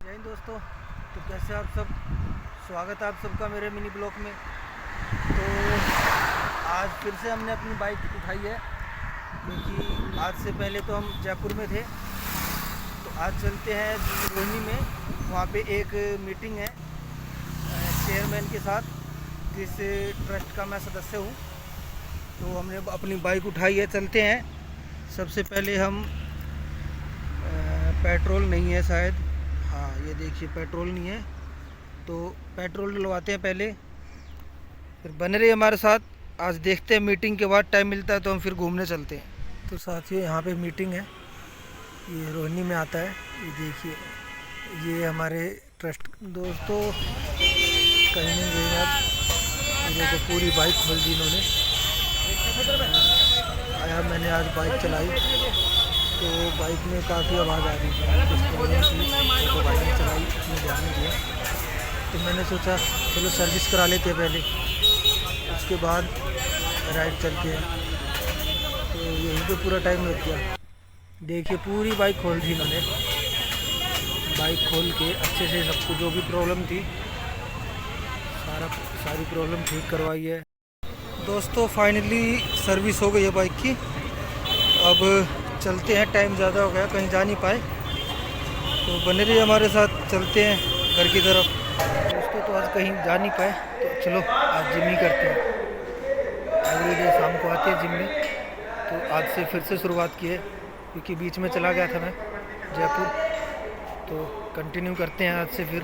जय हिंद दोस्तों। तो कैसे आप सब, स्वागत है आप सबका मेरे मिनी ब्लॉग में। तो आज फिर से हमने अपनी बाइक उठाई है, क्योंकि आज से पहले तो हम जयपुर में थे। तो आज चलते हैं रोहिणी में, वहाँ पे एक मीटिंग है चेयरमैन के साथ, जिस ट्रस्ट का मैं सदस्य हूँ। तो हमने अपनी बाइक उठाई है, चलते हैं। सबसे पहले हम पेट्रोल नहीं है शायद, हाँ ये देखिए पेट्रोल नहीं है, तो पेट्रोल डलवाते हैं पहले, फिर बने रहिए हमारे साथ। आज देखते हैं, मीटिंग के बाद टाइम मिलता है तो हम फिर घूमने चलते हैं। तो साथियों यहाँ पे मीटिंग है, ये रोहिणी में आता है। ये देखिए, ये हमारे ट्रस्ट दोस्तों कहीं नहीं गए आज। ये देखो पूरी बाइक खोल दी इन्होंने। आया मैंने आज बाइक चलाई, तो बाइक में काफ़ी आवाज़ आ रही थी, कुछ प्रॉब्लम थी, तो बाइक में चलाई, उसमें ध्यान नहीं दिया। तो मैंने सोचा चलो सर्विस करा लेते हैं पहले, उसके बाद राइड चलते हैं। तो यहीं पे पूरा टाइम लग गया। देखिए पूरी बाइक खोल दी इन्होंने, बाइक खोल के अच्छे से सबको जो भी प्रॉब्लम थी सारी प्रॉब्लम ठीक करवाई है। दोस्तों फाइनली सर्विस हो गई है बाइक की। अब चलते हैं, टाइम ज़्यादा हो गया, कहीं जा नहीं पाए, तो बने रहिए हमारे साथ, चलते हैं घर की तरफ। दोस्तों तो आज कहीं जा नहीं पाए, तो चलो आज जिम ही करते हैं। एवरीडे शाम को आते हैं जिम में, तो आज से फिर से शुरुआत की है, क्योंकि बीच में चला गया था मैं जयपुर। तो कंटिन्यू करते हैं आज से फिर।